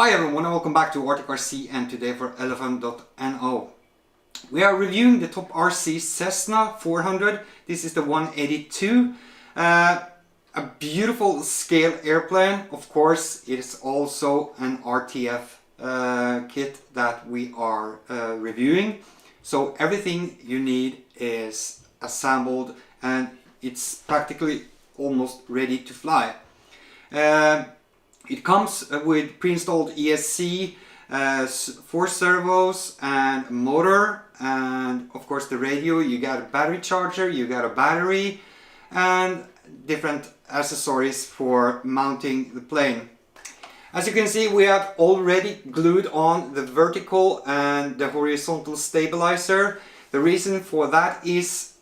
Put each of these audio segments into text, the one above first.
Hi everyone and welcome back to Arctic RC, and today for elephant.no. We are reviewing the top RC Cessna 400. This is the 182. A beautiful scale airplane. Of course, it is also an RTF kit that we are reviewing. So everything you need is assembled and it's practically almost ready to fly. It comes with pre-installed ESC, 4 servos and motor, and of course the radio. You got a battery charger, you got a battery and different accessories for mounting the plane. As you can see, we have already glued on the vertical and the horizontal stabilizer. The reason for that is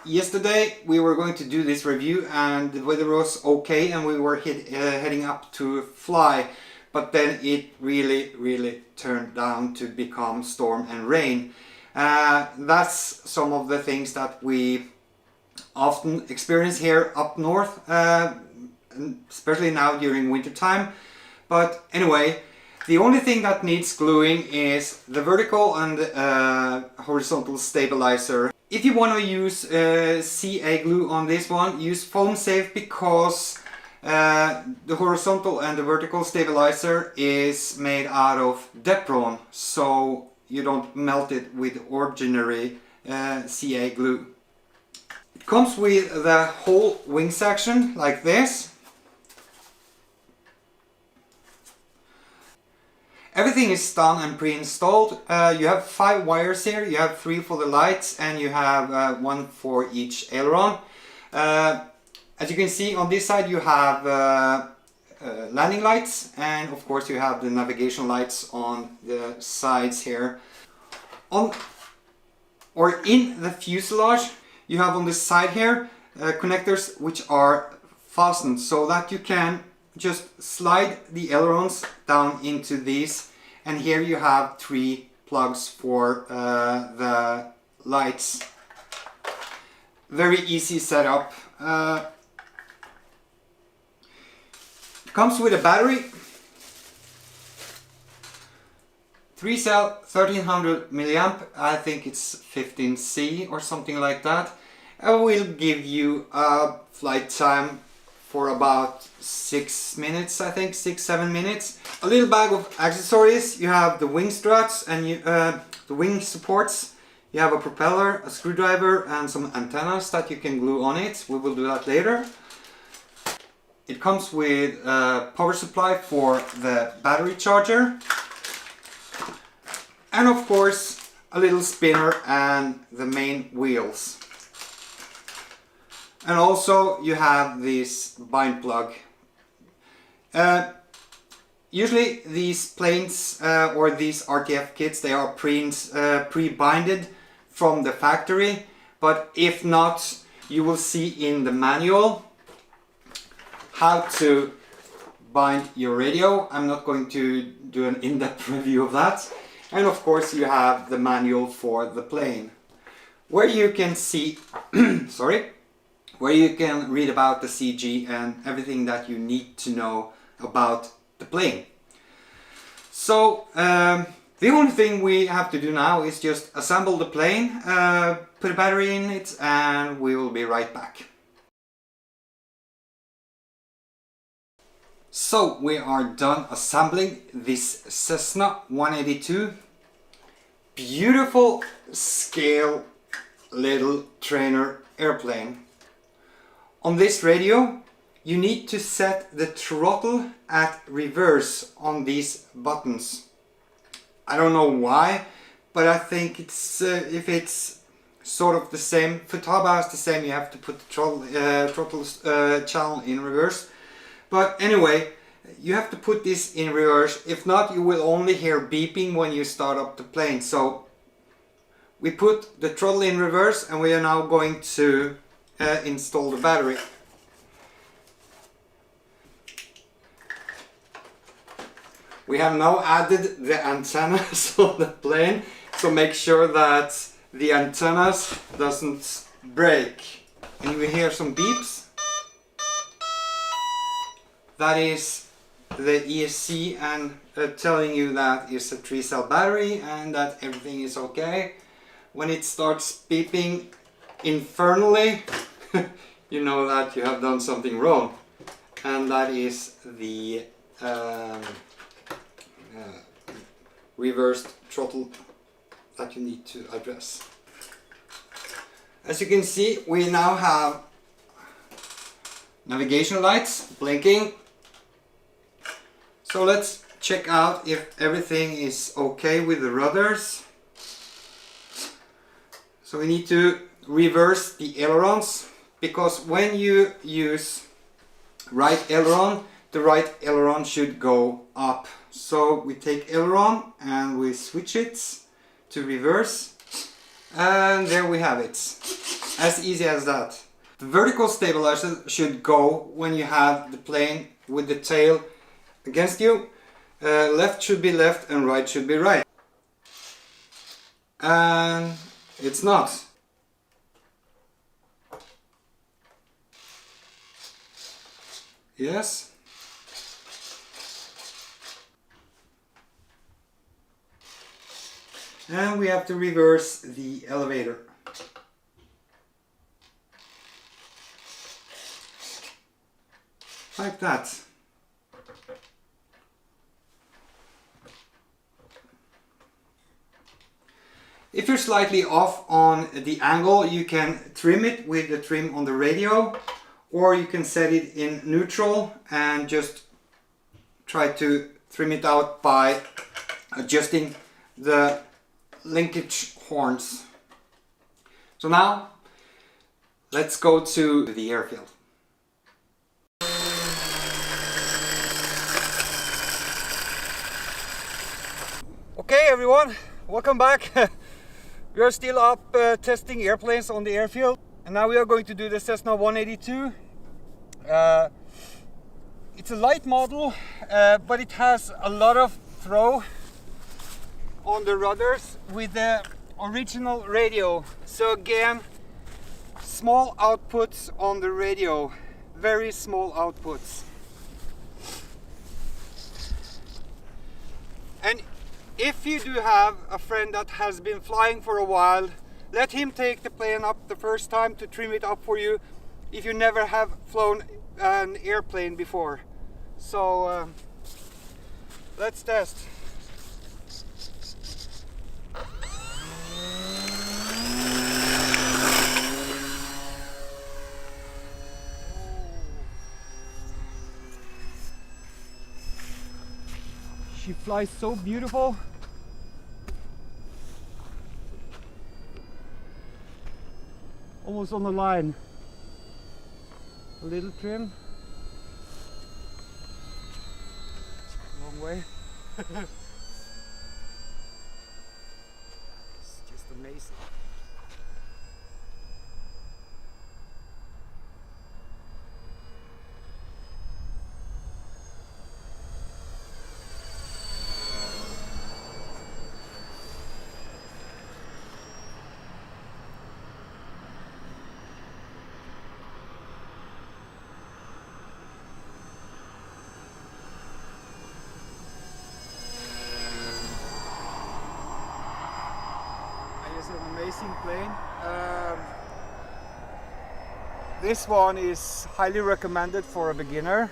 yesterday we were going to do this review and the weather was okay and we were heading up to fly, but then it really turned down to become storm and rain. That's some of the things that we often experience here up north, especially now during winter time. But anyway, the only thing that needs gluing is the vertical and horizontal stabilizer. If you want to use CA glue on this one, use foam safe, because the horizontal and the vertical stabilizer is made out of Depron, so you don't melt it with ordinary CA glue. It comes with the whole wing section like this. Everything is done and pre-installed. You have 5 wires here. You have 3 for the lights and you have 1 for each aileron. As you can see, on this side you have landing lights, and of course you have the navigation lights on the sides here. In the fuselage you have on this side here connectors which are fastened so that you can just slide the ailerons down into these, and here you have 3 plugs for the lights. Very easy setup. Comes with a battery, 3-cell 1300 milliamp. I think it's 15C or something like that. I will give you a flight time for about 6 minutes, I think 6-7 minutes. A little bag of accessories. You have the wing struts and the wing supports. You have a propeller, a screwdriver and some antennas that you can glue on it. We will do that later. It comes with a power supply for the battery charger, and of course a little spinner and the main wheels. And also you have this bind plug. Usually these planes or these RTF kits, they are pre-binded from the factory, but if not, you will see in the manual how to bind your radio. I'm not going to do an in-depth review of that. And of course you have the manual for the plane, where you can see where you can read about the CG and everything that you need to know about the plane. So the only thing we have to do now is just assemble the plane, put a battery in it, and we will be right back. So we are done assembling this Cessna 182. Beautiful scale little trainer airplane. On this radio you need to set the throttle at reverse on these buttons. I don't know why, but I think it's if it's sort of the same, Futaba is the same, you have to put the throttle channel in reverse. But anyway, you have to put this in reverse. If not, you will only hear beeping when you start up the plane. So we put the throttle in reverse and we are now going to install the battery. We have now added the antennas on the plane, so make sure that the antennas doesn't break. And we hear some beeps. That is the ESC and telling you that it's a 3-cell battery and that everything is okay. When it starts beeping infernally, you know that you have done something wrong, and that is the reversed throttle that you need to address. As you can see, we now have navigation lights blinking. So let's check out if everything is okay with the rudders. So we need to reverse the ailerons, because when you use right aileron, the right aileron should go up. So we take aileron and we switch it to reverse, and there we have it. As easy as that. The vertical stabilizer should go when you have the plane with the tail against you. Left should be left and right should be right. And it's not. Yes. And we have to reverse the elevator. Like that. If you're slightly off on the angle, you can trim it with the trim on the radio, or you can set it in neutral and just try to trim it out by adjusting the linkage horns. So now let's go to the airfield. Okay everyone, welcome back. We are still up testing airplanes on the airfield, and now we are going to do the Cessna182. It's a light model, but it has a lot of throw on the rudders with the original radio. So again, small outputs on the radio, very small outputs. And if you do have a friend that has been flying for a while, let him take the plane up the first time to trim it up for you if you never have flown an airplane before. So let's test. She flies so beautiful. Almost on the line. A little trim. Long way. It's just amazing. It's an amazing plane. This one is highly recommended for a beginner.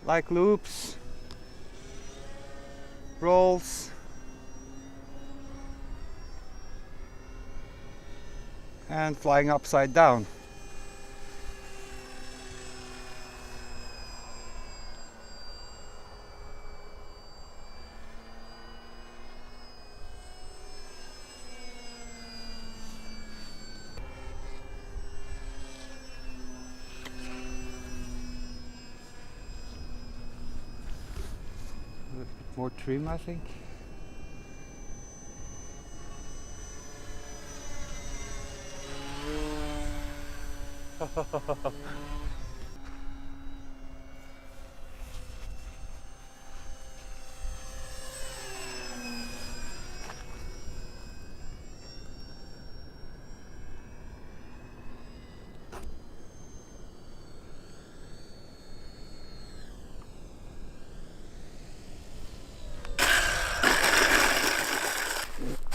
Like loops, rolls, and flying upside down. A bit more trim, I think.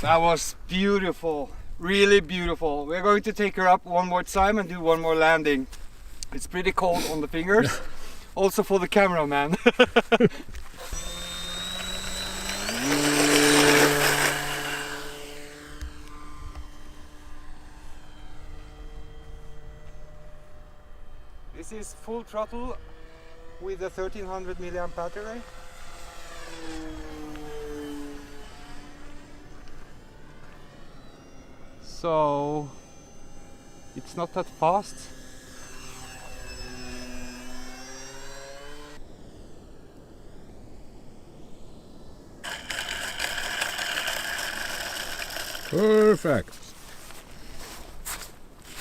That was beautiful, really beautiful. We're going to take her up one more time and do one more landing. It's pretty cold on the fingers, also for the cameraman. This is full throttle with a 1300 milliamp battery. So it's not that fast. Perfect.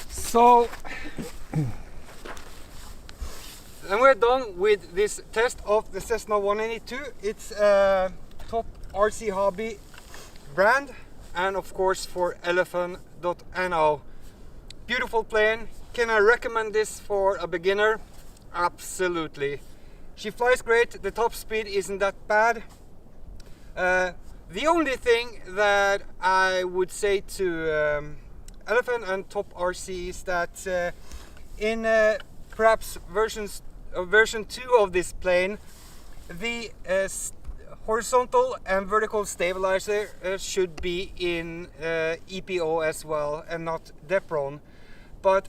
So and we're done with this test of the Cessna182. It's a top RC hobby brand, and of course for elephant.no. Beautiful plane. Can I recommend this for a beginner? Absolutely. She flies great, the top speed isn't that bad. The only thing that I would say to Elephant and Top RC is that in perhaps version 2 of this plane, the horizontal and vertical stabilizer should be in EPO as well and not DEPRON. But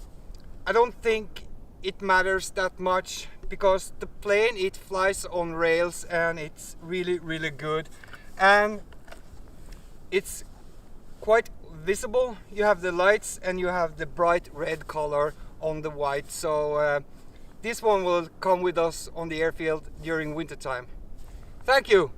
I don't think it matters that much because the plane, it flies on rails and it's really, really good. And it's quite visible. You have the lights and you have the bright red color on the white. So this one will come with us on the airfield during winter time. Thank you.